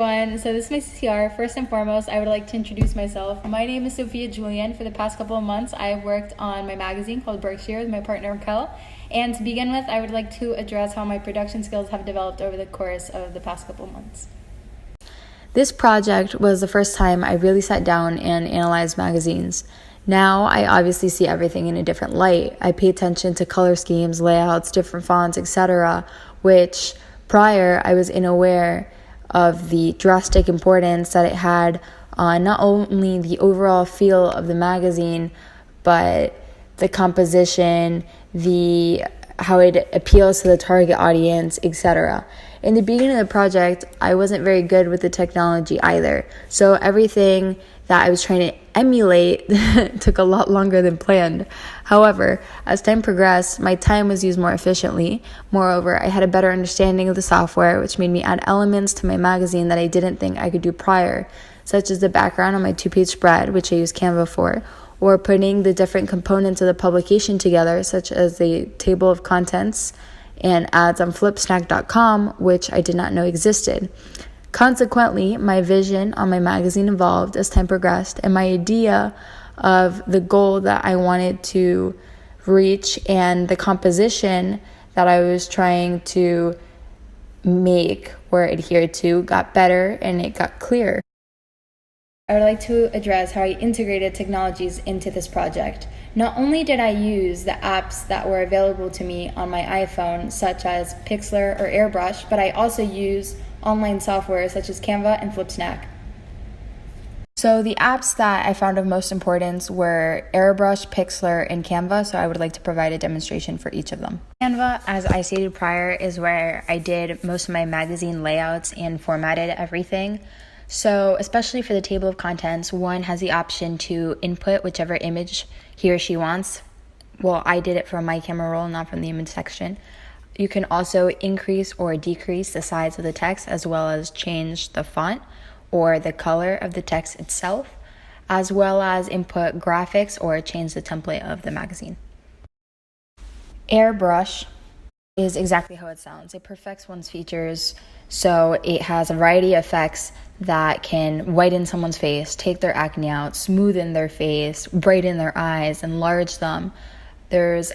Everyone, so this is my CCR. First and foremost, I would like to introduce myself. My name is Sophia Julian. For the past couple of months, I've worked on my magazine called Berkshire with my partner Raquel. And to begin with, I would like to address how my production skills have developed over the course of the past couple of months. This project was the first time I really sat down and analyzed magazines. Now I obviously see everything in a different light. I pay attention to color schemes, layouts, different fonts, etc., which prior I was unaware of the drastic importance that it had on not only the overall feel of the magazine, but the composition, how it appeals to the target audience, etc. In the beginning of the project, I wasn't very good with the technology either. So everything that I was trying to emulate took a lot longer than planned. However, as time progressed, my time was used more efficiently. Moreover, I had a better understanding of the software, which made me add elements to my magazine that I didn't think I could do prior, such as the background on my 2-page spread, which I use Canva for, or putting the different components of the publication together, such as the table of contents and ads on flipsnack.com, which I did not know existed. Consequently, my vision on my magazine evolved as time progressed, and my idea of the goal that I wanted to reach and the composition that I was trying to make or adhere to got better and it got clearer. I would like to address how I integrated technologies into this project. Not only did I use the apps that were available to me on my iPhone, such as Pixlr or Airbrush, but I also use online software such as Canva and Flipsnack. So the apps that I found of most importance were Airbrush, Pixlr, and Canva, so I would like to provide a demonstration for each of them. Canva, as I stated prior, is where I did most of my magazine layouts and formatted everything. So especially for the table of contents, one has the option to input whichever image he or she wants. Well, I did it from my camera roll, not from the image section. You can also increase or decrease the size of the text, as well as change the font or the color of the text itself, as well as input graphics or change the template of the magazine. Airbrush is exactly how it sounds. It perfects one's features, so it has a variety of effects that can whiten someone's face, take their acne out, smoothen their face, brighten their eyes, enlarge them. There's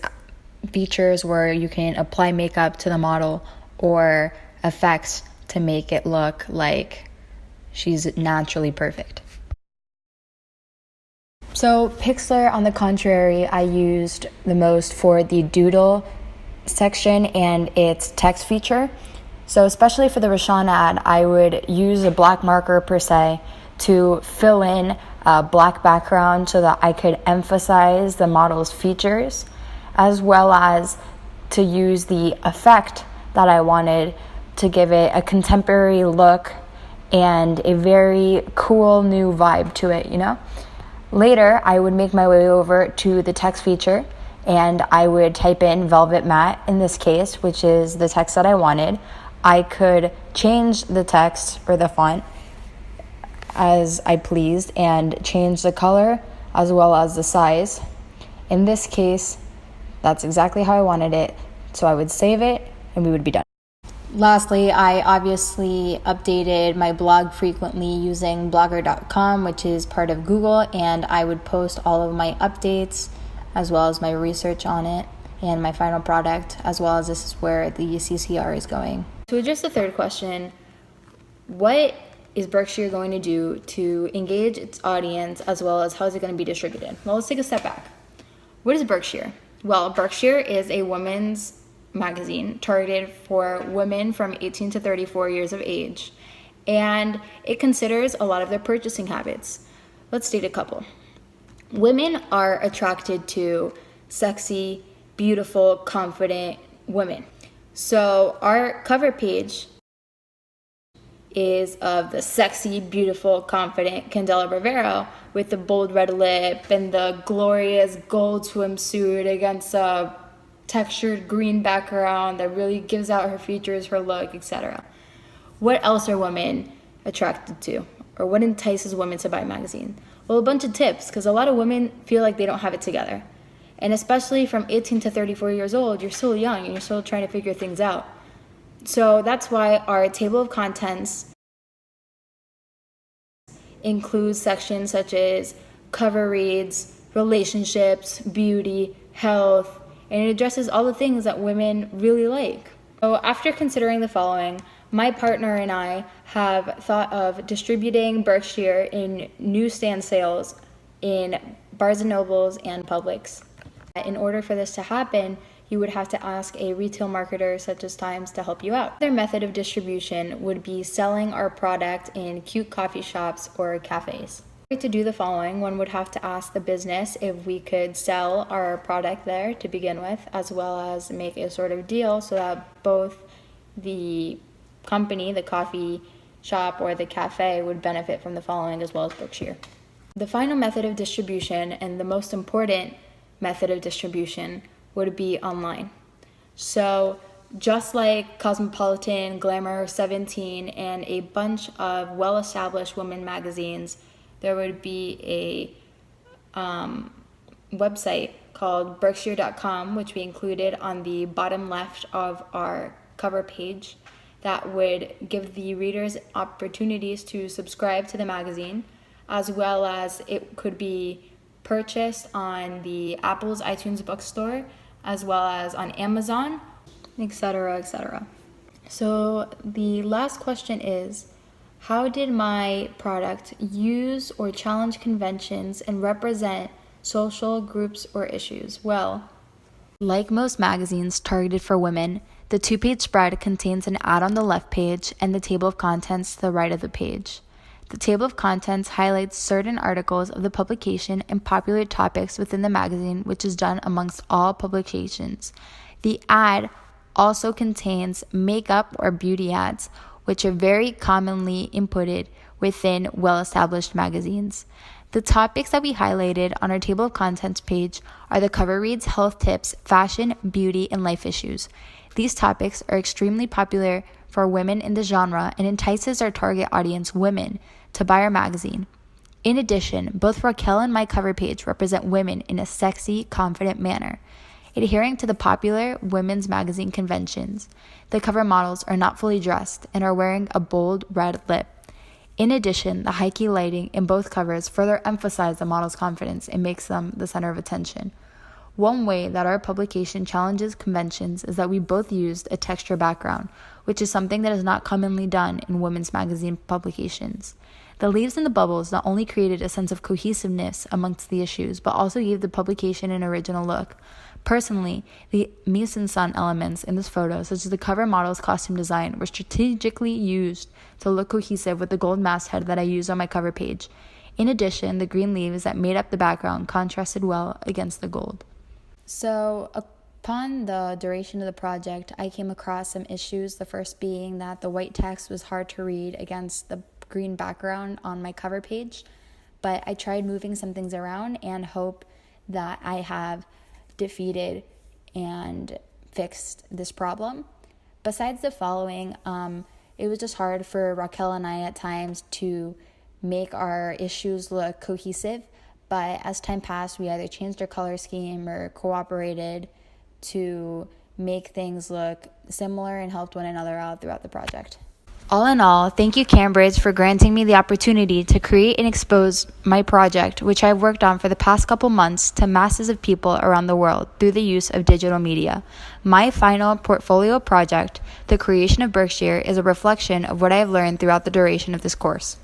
features where you can apply makeup to the model or effects to make it look like she's naturally perfect. So Pixlr, on the contrary, I used the most for the doodle section and its text feature. So especially for the Rashawn ad, I would use a black marker per se to fill in a black background so that I could emphasize the model's features, as well as to use the effect that I wanted to give it a contemporary look and a very cool new vibe to it, Later, I would make my way over to the text feature and I would type in Velvet Matte in this case, which is the text that I wanted. I could change the text or the font as I pleased and change the color as well as the size. In this case, that's exactly how I wanted it. So I would save it and we would be done. Lastly, I obviously updated my blog frequently using blogger.com, which is part of Google, and I would post all of my updates as well as my research on it and my final product, as well as this is where the CCR is going. To address the third question, what is Berkshire going to do to engage its audience, as well as how is it going to be distributed? Well, let's take a step back. What is Berkshire? Well, Berkshire is a women's magazine targeted for women from 18 to 34 years of age, and it considers a lot of their purchasing habits. Let's state a couple. Women are attracted to sexy, beautiful, confident women. So our cover page is of the sexy, beautiful, confident Candela Rivero with the bold red lip and the glorious gold swimsuit against a textured green background that really gives out her features, her look, etc. What else are women attracted to? Or what entices women to buy a magazine? Well, a bunch of tips, because a lot of women feel like they don't have it together. And especially from 18 to 34 years old, you're still young and you're still trying to figure things out. So that's why our table of contents includes sections such as cover reads, relationships, beauty, health, and it addresses all the things that women really like. So after considering the following, my partner and I have thought of distributing Berkshire in newsstand sales in Barnes & Nobles and Publix. In order for this to happen, you would have to ask a retail marketer such as Times to help you out. Their method of distribution would be selling our product in cute coffee shops or cafes. To do the following, one would have to ask the business if we could sell our product there to begin with, as well as make a sort of deal so that both the company, the coffee shop or the cafe, would benefit from the following as well as Berkshire. The final method of distribution, and the most important method of distribution, would be online. So just like Cosmopolitan, Glamour, 17, and a bunch of well-established women magazines, there would be a website called Berkshire.com, which we included on the bottom left of our cover page, that would give the readers opportunities to subscribe to the magazine, as well as it could be purchased on the Apple's iTunes bookstore, as well as on Amazon, etc., etc. So the last question is, how did my product use or challenge conventions and represent social groups or issues? Well, like most magazines targeted for women, the 2-page spread contains an ad on the left page and the table of contents to the right of the page. The table of contents highlights certain articles of the publication and popular topics within the magazine, which is done amongst all publications. The ad also contains makeup or beauty ads, which are very commonly inputted within well-established magazines. The topics that we highlighted on our table of contents page are the cover reads, health tips, fashion, beauty, and life issues. These topics are extremely popular for women in the genre and entices our target audience, women, to buy our magazine. In addition, both Raquel and my cover page represent women in a sexy, confident manner, adhering to the popular women's magazine conventions. The cover models are not fully dressed and are wearing a bold red lip. In addition, the high key lighting in both covers further emphasize the model's confidence and makes them the center of attention. One way that our publication challenges conventions is that we both used a texture background, which is something that is not commonly done in women's magazine publications. The leaves and the bubbles not only created a sense of cohesiveness amongst the issues, but also gave the publication an original look. Personally, the mise-en-scène elements in this photo, such as the cover model's costume design, were strategically used to look cohesive with the gold masthead that I used on my cover page. In addition, the green leaves that made up the background contrasted well against the gold. So, upon the duration of the project, I came across some issues, the first being that the white text was hard to read against the green background on my cover page, but I tried moving some things around and hope that I have defeated and fixed this problem. Besides the following, it was just hard for Raquel and I at times to make our issues look cohesive, but as time passed, we either changed our color scheme or cooperated to make things look similar and helped one another out throughout the project. All in all, thank you, Cambridge, for granting me the opportunity to create and expose my project, which I've worked on for the past couple months, to masses of people around the world through the use of digital media. My final portfolio project, the creation of Berkshire, is a reflection of what I have learned throughout the duration of this course.